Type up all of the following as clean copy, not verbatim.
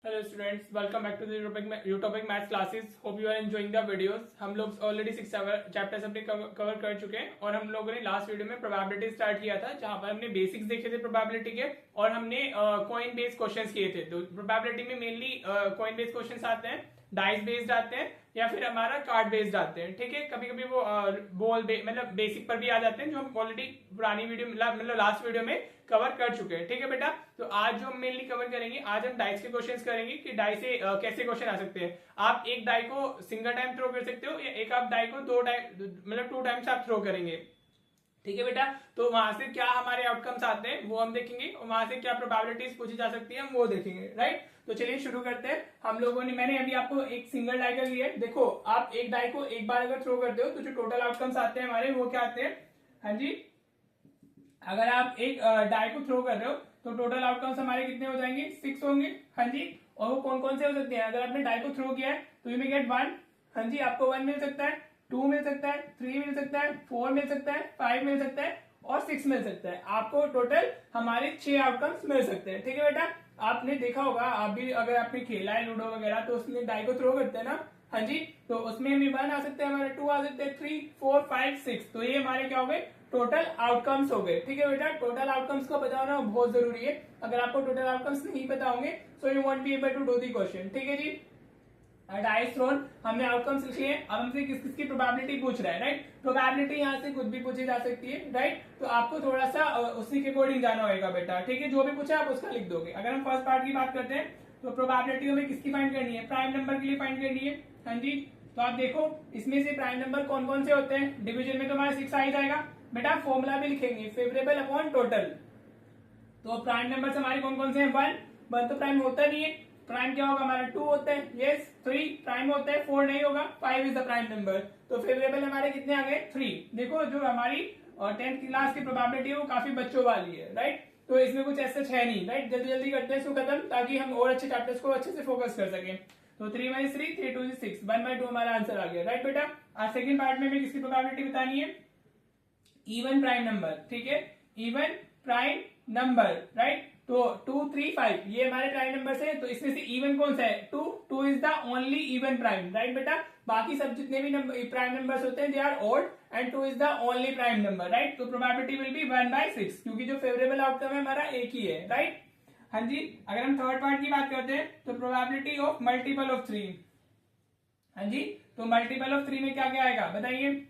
Hello students, welcome back to the Utopic maths classes. Hope you are enjoying the videos. हम लोग already 6 chapters अपने cover कर चुके हैं और हम लोगों ने लास्ट वीडियो में प्रोबेबिलिटी स्टार्ट किया था, जहां पर हमने बेसिक्स देखे थे प्रोबेबिलिटी के और हमने कॉइन बेस्ड क्वेश्चंस किए थे। तो प्रोबेबिलिटी में मेनली कॉइन बेस्ड क्वेश्चंस आते हैं, डाइस बेस्ड आते हैं या फिर हमारा कार्ड बेस्ड आते हैं। ठीक है, कभी कभी वो बॉल मतलब बेसिक पर भी आ जाते हैं, जो हम ऑलरेडी पुरानी वीडियो मतलब लास्ट वीडियो में कवर कर चुके हैं। ठीक है बेटा, तो आज जो हम मेनली कवर करेंगे, आज हम डाइस के क्वेश्चंस करेंगे कि डाई से कैसे क्वेश्चन आ सकते हैं। आप एक डाई को सिंगल टाइम थ्रो कर सकते हो या एक आप डाई को दो टाइम मतलब 2 टाइम्स आप थ्रो करेंगे। ठीक है बेटा, तो वहां से क्या हमारे आउटकम्स आते हैं वो हम देखेंगे और वहां से क्या प्रोबेबिलिटीज पूछी जा सकती है हम वो देखेंगे। राइट, तो चलिए शुरू करते हैं। हम लोगों ने मैंने अभी आपको एक सिंगल डाई का लिया है। देखो, आप एक डाई को एक बार अगर थ्रो करते हो तो जो टोटल आउटकम्स आते हैं हमारे वो क्या आते हैं। हाँ जी, अगर आप एक डाई को थ्रो कर रहे हो तो टोटल आउटकम्स हमारे कितने हो जाएंगे, 6 होंगे। हाँ जी, और वो कौन कौन से हो सकते हैं। अगर आपने डाई को थ्रो किया है तो यू मे गेट 1। हाँ जी, आपको 1 मिल सकता है, 2 मिल सकता है, 3 मिल सकता है, 4 मिल सकता है, 5 मिल सकता है और 6 मिल सकता है। आपको टोटल हमारे 6 आउटकम्स मिल सकते हैं। ठीक है बेटा, आपने देखा होगा, आप भी अगर आपने खेला है लूडो वगैरह तो उसमें डाई को थ्रो करते हैं ना। हाँ जी, तो उसमें हमें 1 आ सकते हैं, हमारे 2 आ सकते हैं, 3, 4, 5, 6। तो ये हमारे क्या हो गए, टोटल आउटकम्स हो गए। ठीक है बेटा, टोटल आउटकम्स को पता होना बहुत जरूरी है। अगर आपको टोटल आउटकम्स नहीं पता होंगे so you won't be able to do the question. ठीक है जी, डाइस थ्रोन हमने आउटकम्स लिखे हैं। अब हमसे किस किस की प्रोबेबिलिटी पूछ रहा है। राइट, प्रोबेबिलिटी यहाँ से कुछ भी पूछी जा सकती है। राइट, तो आपको थोड़ा सा उसी के अकॉर्डिंग जाना होगा बेटा। ठीक है, जो भी पूछा आप उसका लिख दोगे। अगर हम फर्स्ट पार्ट की बात करते हैं तो प्रोबेबिलिटी हमें किसकी फाइंड करनी है, प्राइम नंबर के लिए फाइंड करनी है। हाँ जी, तो आप देखो इसमें से प्राइम नंबर कौन कौन से होते हैं। डिवीजन में तो हमारा 6 आ ही जाएगा बेटा। फॉर्मूला भी लिखेंगे, फेवरेबल अपॉन टोटल। तो प्राइम नंबर हमारे कौन कौन से हैं, 1 तो प्राइम होता नहीं है। प्राइम क्या होगा हमारा, 2 होता है। यस, 3 प्राइम होता है, 4 नहीं होगा, 5 इज द प्राइम नंबर। तो फेवरेबल हमारे कितने आ गए, 3। देखो जो हमारी 10th क्लास की प्रोबेबिलिटी है वो काफी बच्चों वाली है। राइट, तो इसमें कुछ ऐसा है नहीं। राइट, जल्दी जल्दी करते हैं इसको खत्म, ताकि हम और अच्छे चैप्टर्स को अच्छे से फोकस कर सकें। तो 3 - 3, 3 2 6, 1/2 हमारा आंसर आ गया। राइट बेटा, आज सेकंड पार्ट में हमें किसकी प्रोबेबिलिटी बतानी है, इवन प्राइम नंबर। ठीक है, इवन प्राइम नंबर। राइट, तो 2, 3, 5 ये हमारे प्राइम नंबर है। तो इसमें से इवन कौन सा है, 2 is the only even prime. Right बेटा, बाकी सब जितने भी प्राइम नंबर्स होते हैं they are odd and 2 is the only prime number. Right, तो प्रोबेबिलिटी विल बी 1/6, क्योंकि जो फेवरेबल आउटकम है हमारा एक ही है। राइट, हाँ जी, अगर हम थर्ड पार्ट की बात करते हैं तो प्रोबेबिलिटी ऑफ मल्टीपल ऑफ 3। हाँ जी, तो मल्टीपल ऑफ 3 में क्या क्या आएगा बताइए।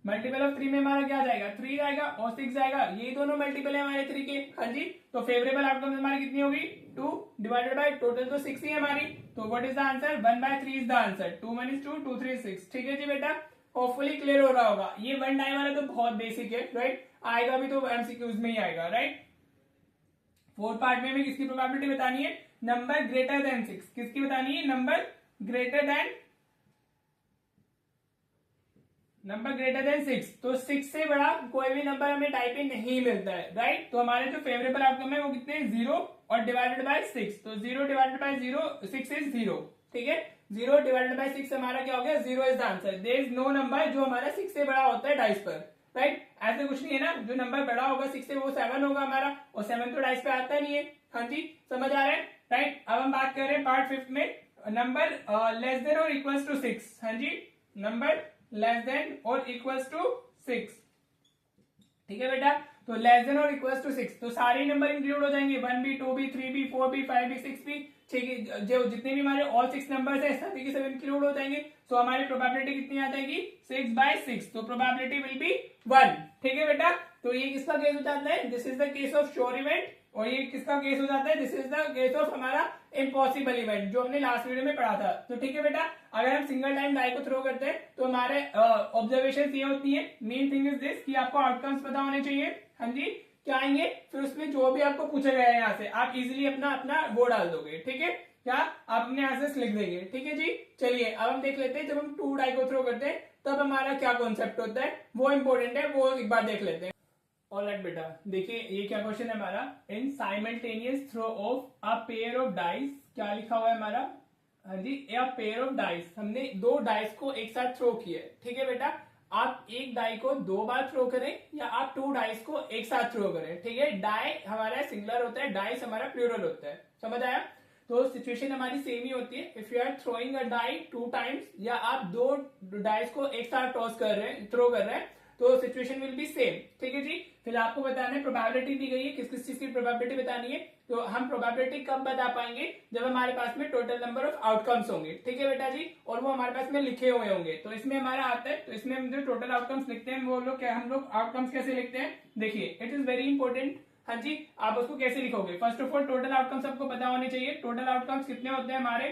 मल्टीपल ऑफ 3 में हमारा क्या जाएगा, 3 जाएगा और 6 जाएगा। ये दोनों मल्टीपल है हमारे 3 के। हाँ जी, तो फेवरेबल आउटकम हमारी कितनी होगी, 2 डिवाइडेड बाय टोटल तो 6 ही है हमारी। तो what is the answer, 1/3 is the answer. 2 - 2, 2 3 6। ठीक है जी बेटा, होपफुली क्लियर हो रहा होगा। ये 1 डाई वाला तो बहुत बेसिक है। राइट, आएगा भी तो एमसीक्यूज में ही आएगा। राइट, फोर्थ पार्ट में हमें किसकी प्रोबेबिलिटी बतानी है, नंबर ग्रेटर देन 6। किसकी बतानी है, नंबर ग्रेटर देन 6। तो 6 से बड़ा कोई भी नंबर हमें टाइप में नहीं मिलता है। राइट, तो हमारे जो फेवरेबल आउटकम है वो कितने, 0 और डिवाइडेड बाय 6। तो 0 डिवाइडेड बाय 0, 6 इज 0। ठीक है, 0 डिवाइडेड बाय 6 हमारा क्या हो गया, 0 is the answer. There is no number जो हमारा 6 से बड़ा होता है डाइस पर। राइट, ऐसे कुछ नहीं है ना, जो नंबर बड़ा होगा 6 से वो 7 होगा हमारा, और 7 तो डाइस पे आता नहीं है। हाँ जी, समझ आ रहा है। राइट, अब हम बात कर रहे हैं पार्ट 5 में, नंबर लेस देन और इक्वल्स टू 6। हाँ जी, नंबर लेस देन और इक्वल्स टू 6। ठीक है बेटा, तो लेस देन और इक्वल्स टू 6 तो सारे नंबर इंक्लूड हो जाएंगे, 1 भी, 2 भी, 3 भी, 4 भी, 5 भी, 6 भी। ठीक है, जो जितने भी हमारे ऑल 6 नंबर्स है सभी के सब इंक्लूड हो जाएंगे। तो हमारी प्रोबेबिलिटी कितनी आ जाएगी, 6/6। तो प्रोबेबिलिटी विल बी 1। ठीक है बेटा, तो ये किसका केस हो जाता है, this is the case of sure event. और ये किसका केस हो जाता है, this is the case of हमारा इम्पॉसिबल इवेंट, जो हमने लास्ट वीडियो में पढ़ा था। तो ठीक है बेटा, अगर हम सिंगल टाइम डाई को थ्रो करते हैं तो हमारे ऑब्जर्वेशन ये होती है, मेन थिंग इज दिस कि आपको आउटकम्स पता होने चाहिए। हाँ जी, क्या आएंगे, फिर उसमें जो भी आपको पूछा गया है यहाँ से आप इजिली अपना अपना वो डाल दोगे। ठीक है, क्या आप अपने आंसर्स लिख देंगे। ठीक है जी, चलिए अब हम देख लेते हैं जब हम 2 डाई को थ्रो करते हैं तब हमारा क्या कॉन्सेप्ट होता है, वो इंपॉर्टेंट है, वो एक बार देख लेते हैं। ऑलराइट बेटा, देखिए ये क्या क्वेश्चन है हमारा, in simultaneous throw of a pair of dice. क्या लिखा हुआ है हमारा, हाँ जी, ए पेयर ऑफ डाइस। हमने 2 डाइस को एक साथ थ्रो किया है। ठीक है बेटा, आप एक डाई को 2 बार थ्रो करें या आप 2 डाइस को एक साथ थ्रो करें। ठीक है, डाई हमारा सिंगुलर होता है, डाइस हमारा प्लूरल होता है। समझ आया। तो सिचुएशन हमारी सेम ही होती है। If you are throwing a die 2 times, या आप 2 डाइस को एक साथ टॉस कर रहे हैं, थ्रो कर रहे हैं, तो सिचुएशन विल बी सेम। ठीक है जी। फिर आपको बताना है, प्रोबेबिलिटी दी गई है, किस किस चीज की प्रोबेबिलिटी बतानी है। तो हम प्रोबेबिलिटी कब बता पाएंगे, जब हमारे पास में टोटल नंबर ऑफ आउटकम्स होंगे। ठीक है बेटा जी, और वो हमारे पास में लिखे हुए होंगे। तो इसमें हमारा आता है, तो इसमें हम जो टोटल आउटकम्स लिखते हैं वो लोग क्या, हम लोग आउटकम्स कैसे लिखते हैं, देखिए इट इज वेरी इंपॉर्टेंट। हाँ जी, आप उसको कैसे लिखोगे, first of all total outcomes आपको पता होने चाहिए। टोटल आउटकम्स कितने होते हैं हमारे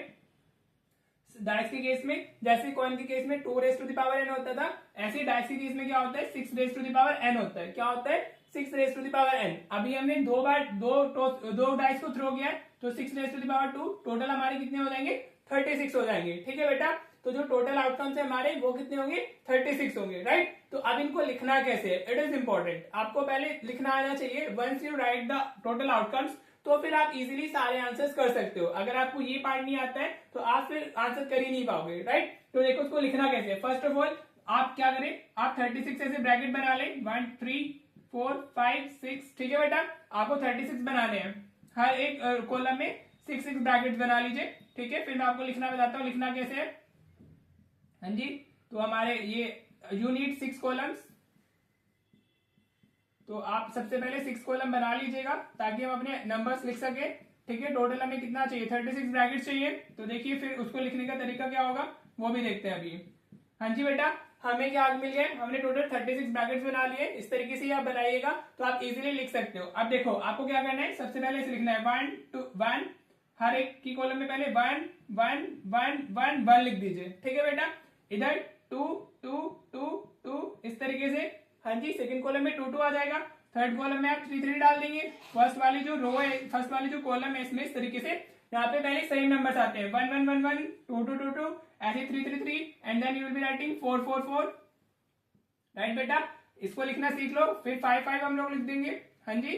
डाइस के केस में, जैसे कॉइन के केस में 2 raise to the power n होता था, ऐसे डाइस के केस में क्या होता है, 6 raise to the power n होता है। क्या होता है, 6 raise to the power n। अभी हमने 2 बार दो डाइस को थ्रो किया है, तो 6 raise to the power 2, total हमारे कितने हो जाएंगे, 36 हो जाएंगे। ठीक है बेटा, तो जो टोटल आउटकम्स है हमारे वो कितने होंगे, 36 होंगे, राइट। तो अब इनको लिखना कैसे है, इट इज इंपॉर्टेंट। आपको पहले लिखना आना चाहिए। Once you write the total outcomes, तो फिर आप इजीली सारे आंसर्स कर सकते हो। अगर आपको ये पार्ट नहीं आता है तो आप फिर आंसर कर ही नहीं पाओगे, राइट। तो देखो उसको लिखना कैसे है। फर्स्ट ऑफ ऑल आप क्या करें, आप 36 ऐसे ब्रैकेट बना ले, 1 3 4 5 6। ठीक है बेटा, आपको 36 बनाने हैं, हर एक कॉलम में 6 ब्रैकेट बना लीजिए। ठीक है, फिर मैं आपको लिखना बताता हूँ, लिखना कैसे है। हाँ जी, तो हमारे ये यू नीड 6 कॉलम्स, तो आप सबसे पहले 6 कॉलम बना लीजिएगा ताकि हम अपने नंबर्स लिख सके। ठीक है, टोटल हमें कितना चाहिए, 36 ब्रैकेट चाहिए। तो देखिए फिर उसको लिखने का तरीका क्या होगा वो भी देखते हैं अभी। हाँ जी बेटा, हमें क्या मिल गया, हमने टोटल 36 ब्रैकेट्स बना लिए। इस तरीके से आप बनाइएगा तो आप इजीली लिख सकते हो। अब देखो आपको क्या करना है, सबसे पहले इसे लिखना है 1 2 1, हर एक की कॉलम में पहले 1 1 1 1 1 लिख दीजिए। ठीक है बेटा, इधर 2 2 2 2 इस तरीके से। हाँ जी, सेकंड कॉलम में 2 2 आ जाएगा, थर्ड कॉलम में आप 3 3 डाल देंगे। फर्स्ट वाली जो रो है, फर्स्ट वाली जो कॉलम है इसमें इस तरीके से यहाँ पे पहले सेम नंबर्स आते हैं, 1 1 1 1 2 2 2 2, ऐसे 3 3 3, and then you will be writing 4 4 4, right बेटा। इसको लिखना सीख लो। फिर 5 5 हम लोग लिख देंगे। हाँ जी,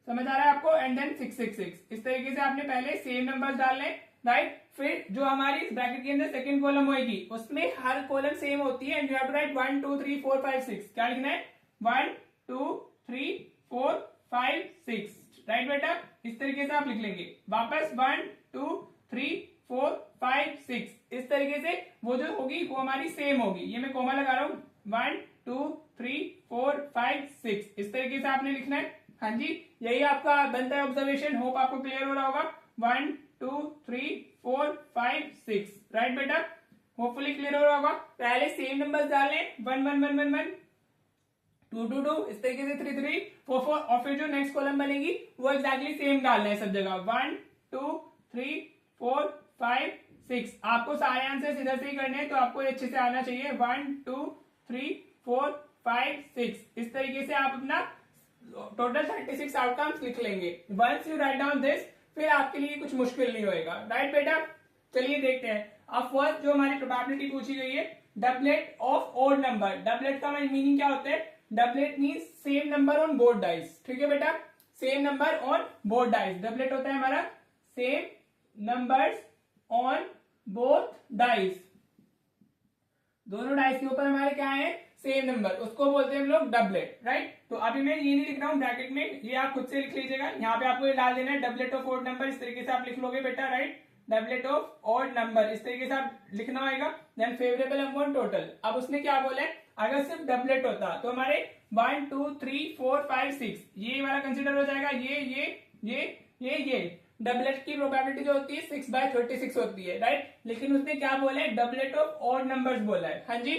समझ आ रहा है आपको। एंड देन 6 6 6, इस तरीके से आपने पहले सेम नंबर्स डालने, राइट। फिर जो हमारी इस ब्रैकेट के अंदर सेकंड कॉलम होगी उसमें हर कॉलम सेम होती है, and you have to write 1 2 3 4 5 6। क्या लिखना है, 1 2 3 4 5 6, राइट बेटा। इस तरीके से आप लिख लेंगे। वापस 1 2 3 4 5 6, इस तरीके से वो जो होगी वो हमारी सेम होगी। ये मैं कोमा लगा रहा हूं, 1 2 3 4 5 6, इस तरीके से आपने लिखना है। हाँ जी, यही आपका बनता है ऑब्जर्वेशन। होप आपको क्लियर हो रहा होगा। 1 2 3 4 5 6, राइट बेटा, होपफुली क्लियर हो रहा होगा। पहले सेम नंबर्स डालने, 1 1 1 1 1 2 2 2, इस तरीके से 3 3 4 4, और फिर जो नेक्स्ट कॉलम बनेगी वो एग्जैक्टली सेम डालना है सब जगह, 1 2 3 4 5 6। आपको सारे आंसर इधर से ही करने हैं तो आपको अच्छे से आना चाहिए। 1 2 3 4 5 6, इस तरीके से आप अपना टोटल 36 आउटकम्स लिख लेंगे। Once you write down this, फिर आपके लिए कुछ मुश्किल नहीं होएगा, राइट बेटा। चलिए देखते हैं। अब फर्स्ट जो हमारी प्रोबेबिलिटी पूछी गई है, doublet of odd number. Doublet का मीनिंग क्या होता है, doublet means same number on both dice. ठीक है बेटा, same number on both dice, doublet होता है हमारा same numbers on both dice. दोनों डाइस के ऊपर हमारे क्या है, सेम नंबर, उसको बोलते हैं हम लोग डबलेट, राइट। तो अभी मैं ये नहीं लिख रहा हूँ ब्रैकेट में, ये आप खुद से लिख लीजिएगा। यहाँ पे आपको ये डाल देना है, डबलेट ऑफ ऑड नंबर, इस तरीके से आप लिख लोगे बेटा, right. Doublet of odd number इस तरीके से आप लिखना होगा। Then favourable amount total. अब उसने क्या बोला है, अगर सिर्फ डबलेट होता तो हमारे 1 2 3 4 5 6 ये वाला कंसिडर हो जाएगा, ये डबलेट की प्रोबेबिलिटी जो होती है 6/36 होती है, राइट। लेकिन उसने क्या बोला है, डबलेट ऑफ ऑड नंबर्स बोला है। हाँ जी,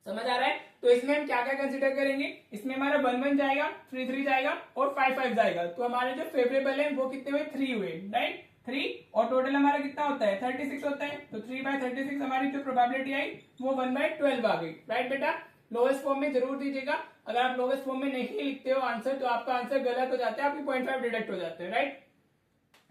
समझ आ रहा है। तो इसमें हम क्या क्या कंसिडर करेंगे, इसमें हमारा 1 1 जाएगा, 3 3 जाएगा और 5 5 जाएगा। तो हमारे जो फेवरेबल है वो कितने हुए, 3 हुए, राइट, 3। और टोटल हमारा कितना होता है, 36 होता है। तो 3/36 हमारी जो प्रोबेबिलिटी आई वो 1/12 आ गई, राइट बेटा। लोएस्ट फॉर्म में जरूर दीजिएगा। अगर आप लोएस्ट फॉर्म में नहीं लिखते हो आंसर तो आपका आंसर गलत हो जाता है, आपकी 0.5 डिडक्ट हो जाते हैं, राइट।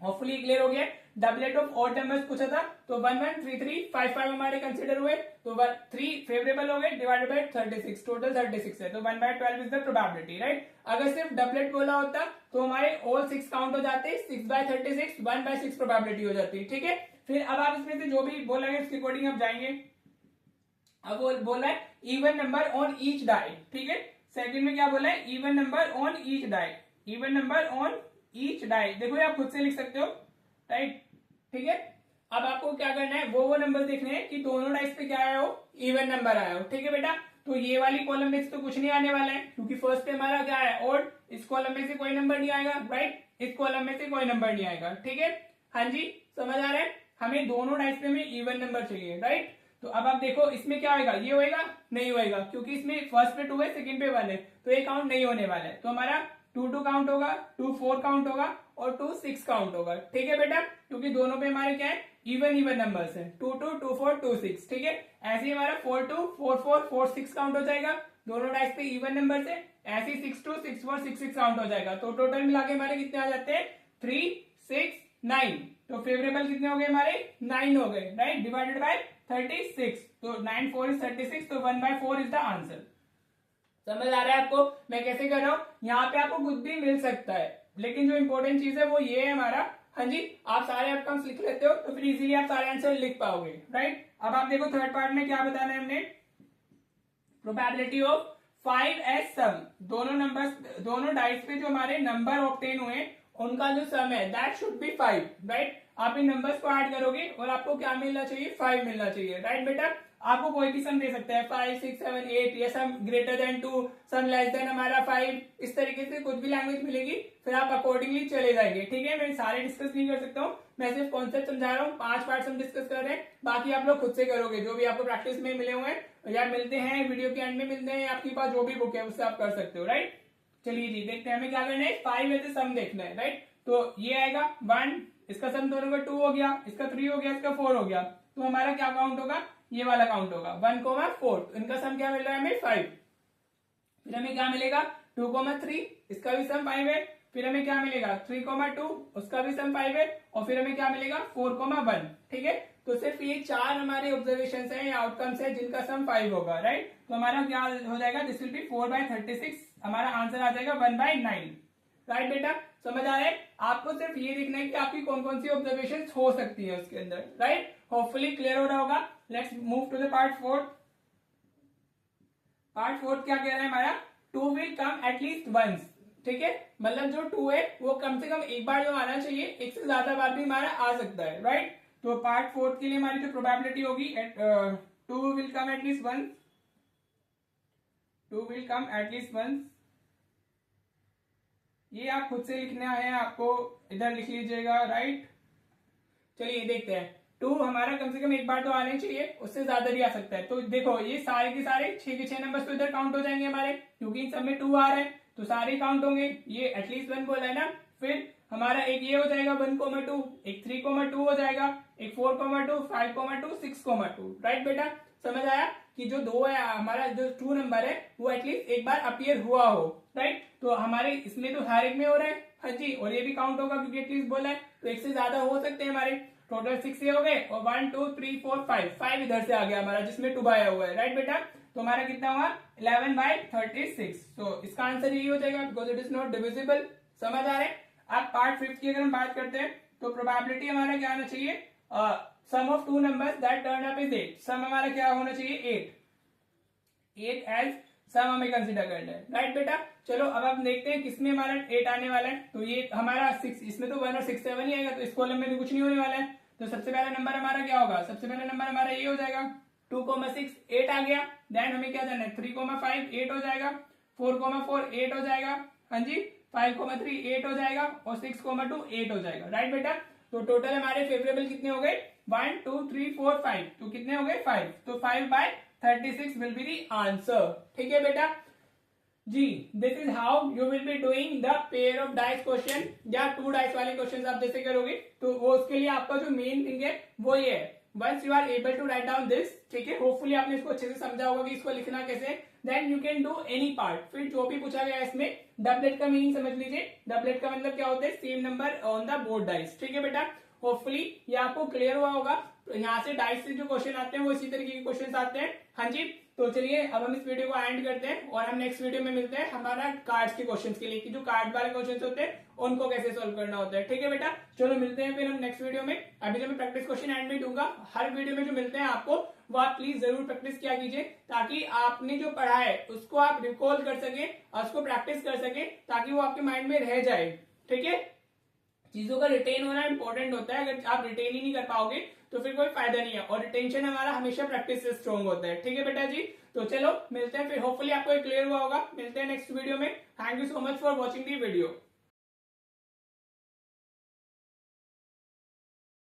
होपफुली क्लियर हो गया। डबलेट ऑफ ऑड नंबर्स पूछा था, तो 1 1 3 3 5 5 हमारे कंसिडर हुए, तो 3 फेवरेबल हो गए, डिवाइडेड बाय 36, टोटल 36 है, तो 1/12 इज द प्रोबेबिलिटी, राइट। अगर सिर्फ डबलेट बोला होता तो हमारे ऑल 6 काउंट हो जाते, 6/36 1/6 प्रोबेबिलिटी हो जाती, ठीक है। फिर अब आप इसमें से जो भी बोला है उसके अकॉर्डिंग आप जाएंगे। अब वो बोला है even number on each die, ठीक है। सेकंड में क्या बोला है, even number on each die, even number on each die. देखो ये आप खुद से लिख सकते हो, राइट, ठीक है। अब आपको क्या करना है, वो नंबर देखने हैं कि दोनों डाइस पे क्या आया हो, इवन नंबर आया हो, ठीक है बेटा। तो ये वाली कॉलम में से तो कुछ नहीं आने वाला है क्योंकि फर्स्ट पे हमारा क्या है, ऑड। इस कॉलम में से कोई नंबर नहीं आएगा, राइट, इस कॉलम में से कोई नंबर नहीं आएगा, ठीक है। हाँ जी, समझ आ रहा है। हमें दोनों डाइस पे में इवन नंबर चाहिए, राइट। तो अब आप देखो इसमें क्या होगा, ये होएगा, नहीं होएगा, क्योंकि इसमें फर्स्ट पे 2 है, सेकंड पे 1 है, तो ये काउंट नहीं होने वाला है। तो हमारा 2 काउंट होगा, 2 4 काउंट होगा और 2 6 काउंट होगा, ठीक है बेटा, क्योंकि दोनों पे हमारे क्या है, इवन नंबर्स है, 2 2 2 4 2 6, ठीक है। ऐसे ही हमारा 4 2 4 4 4 6 काउंट हो जाएगा, दोनों डाइस पे इवन नंबर है। ऐसे 6 2 6 4 6 6 काउंट हो जाएगा। तो टोटल मिला के हमारे कितने आ जाते हैं, 3 6 9। तो फेवरेबल कितने हो गए हमारे, 9 हो गए, राइट, डिवाइडेड बाय 36। तो 9 4 इज 36, तो 1/4 इज द आंसर। समझ आ रहा है आपको मैं कैसे कर रहा हूं। यहाँ पे आपको कुछ भी मिल सकता है, लेकिन जो इंपॉर्टेंट चीज है वो ये है हमारा, हाँ जी, आप सारे आउटकम्स लिख लेते हो तो फिर इजीली आप सारे आंसर लिख पाओगे, राइट। अब आप देखो थर्ड पार्ट में क्या बताना है हमने, प्रोबेबिलिटी ऑफ 5 एज सम। दोनों डाइस पे जो हमारे नंबर ऑब्टेन हुए उनका जो सम है दैट शुड बी 5, राइट। आप इन नंबर्स को ऐड करोगे और आपको क्या मिलना चाहिए, 5 मिलना चाहिए, राइट बेटा। आपको कोई भी सम दे सकता है, 5 6 7 8, या सम greater than 2, sum less than हमारा 5, इस तरीके से कुछ भी लैंग्वेज मिलेगी, फिर आप अकॉर्डिंगली चले जाएंगे, ठीक है। मैं सारे डिस्कस नहीं कर सकता हूँ, मैं सिर्फ कॉन्सेप्ट समझा रहा हूँ। 5 पार्ट्स हम डिस्कस कर रहे हैं, बाकी आप लोग खुद से करोगे, जो भी आपको प्रैक्टिस में मिले हुए हैं या मिलते हैं वीडियो के एंड में मिलते हैं, आपके पास जो भी बुक है उससे आप कर सकते हो, राइट। चलिए जी देखते हैं हमें क्या करना है, 5 ऐसे सम देखना है, राइट। तो ये आएगा 1, इसका सम दोनों का 2 हो गया, इसका 3 हो गया, इसका 4 हो गया, तो हमारा क्या काउंट होगा, ये वाला काउंट होगा 1 4। तो इनका सम क्या मिल रहा है हमें, 5। फिर हमें क्या मिलेगा, 2 3, इसका भी सम 5 है। फिर हमें क्या मिलेगा, 3 2, उसका भी सम 5 है। और फिर हमें क्या मिलेगा, 4 1, ठीक है। तो सिर्फ ये 4 हमारे ऑब्जर्वेशन है या आउटकम्स है जिनका सम 5 होगा, राइट। तो हमारा क्या हो जाएगा, दिस विल बी 4/36, हमारा आंसर आ जाएगा 1/9, राइट बेटा। समझ आ रहा है। आपको सिर्फ ये देखना है कि आपकी कौन कौन सी ऑब्जर्वेशन हो सकती है उसके अंदर, राइट। होपफुली क्लियर हो रहा होगा। Let's move to the part 4। Part 4 क्या कह रहा है हमारा, 2 विल कम एटलीस्ट वंस, ठीक है। मतलब जो 2 है वो कम से कम एक बार जो आना चाहिए, एक से ज्यादा बार भी हमारा आ सकता है, राइट। तो पार्ट 4 के लिए हमारी जो प्रोबेबिलिटी होगी, 2 will come at least once, 2 will come at least once, ये आप खुद से लिखना है, आपको इधर लिख लीजिएगा, राइट। चलिए देखते हैं, 2 हमारा कम से कम एक बार तो आने चाहिए, उससे ज्यादा भी आ सकता है। तो देखो ये सारे के सारे 6 के 6 नंबर्स तो इधर काउंट हो जाएंगे हमारे, क्योंकि इन सब में 2 आ रहा है, तो सारे काउंट होंगे। ये एटलीस्ट 1 बोला है ना। फिर हमारा एक ये हो जाएगा 1 2, एक 3 2 हो जाएगा, एक 4 2, 5 2, 6 2, राइट बेटा। समझ आया कि जो 2 है हमारा, जो 2 नंबर है वो एटलीस्ट एक बार अपीयर हुआ हो, राइट। तो हमारे इसमें तो हर एक में हो रहा है, हाँ जी, और ये भी काउंट होगा क्योंकि एटलीस्ट बोला है, तो एक से ज्यादा हो सकते हैं हमारे। टोटल 6 ये हो गए, और 1 2 3 4 5 इधर से आ गया हमारा, जिसमें 2 आया हुआ है, राइट बेटा। तो हमारा कितना हुआ, 11/36। तो इसका आंसर यही हो जाएगा, because it is not divisible. समझ आ रहा है। अब पार्ट 5 की अगर हम बात करते हैं, तो प्रोबेबिलिटी हमारा क्या आना चाहिए, sum of 2 numbers that turn up is 8। Sum हमारा क्या होना चाहिए, 8 एज सम हमें कंसिडर करना है, राइट बेटा। चलो अब हम देखते हैं किसमें हमारा 8 आने वाला है। तो ये हमारा 6, इसमें तो 1 और 6 7 ही आएगा, तो इस कॉलम में भी कुछ नहीं होने वाला है। तो सबसे पहला नंबर हमारा क्या होगा, सबसे पहला नंबर हमारा ये हो जाएगा, 2 6 8 आ गया। देन हमें क्या करना है, 3 5 8 हो जाएगा, 4 4 8 हो जाएगा, हाँ जी, 5 3 8 हो जाएगा, और 6 2 8 हो जाएगा, राइट बेटा। तो टोटल हमारे फेवरेबल कितने हो गए, 1 2 3 4 5, तो कितने हो गए 5। तो 5/36 विल बी दी आंसर, ठीक है बेटा जी। This is how you will be doing the pair of dice question, या 2 डाइस वाले क्वेश्चन आप जैसे करोगे, तो वो उसके लिए आपका जो मेन थिंग है वो ये है, once you are able to write down this, ठीक है, होपफुली आपने इसको अच्छे से समझा होगा कि इसको लिखना कैसे, then you can do any part. फिर जो भी पूछा गया इसमें, डबलेट का मीनिंग समझ लीजिए। डबलेट का मतलब क्या होता है, same number on the board dice, ठीक है बेटा। होपफुली ये आपको क्लियर हुआ होगा। यहाँ से डाइस से जो क्वेश्चन आते हैं वो इसी तरीके के क्वेश्चन आते हैं, हाँ जी। तो चलिए अब हम इस वीडियो को एंड करते हैं, और हम नेक्स्ट वीडियो में मिलते हैं हमारा कार्ड्स के क्वेश्चंस के लिए, कि जो कार्ड वाले क्वेश्चंस होते हैं उनको कैसे सॉल्व करना होता है, ठीक है बेटा। चलो मिलते हैं फिर हम नेक्स्ट वीडियो में। अभी जो मैं प्रैक्टिस क्वेश्चन एंड में दूंगा, हर वीडियो में जो मिलते हैं आपको, वो आप प्लीज जरूर प्रैक्टिस किया कीजिए, ताकि आपने जो पढ़ा है उसको आप रिकॉल कर सके और उसको प्रैक्टिस कर सके, ताकि वो आपके माइंड में रह जाए, ठीक है। चीजों का रिटेन होना इंपॉर्टेंट होता है। अगर आप रिटेन ही नहीं कर पाओगे तो फिर कोई फायदा नहीं है, और रिटेंशन हमारा हमेशा प्रैक्टिस से स्ट्रॉन्ग होता है। ठीक है बेटा जी, तो चलो मिलते हैं फिर, होपफुली आपको क्लियर हुआ होगा। मिलते हैं नेक्स्ट वीडियो में। Thank you so much for watching the video.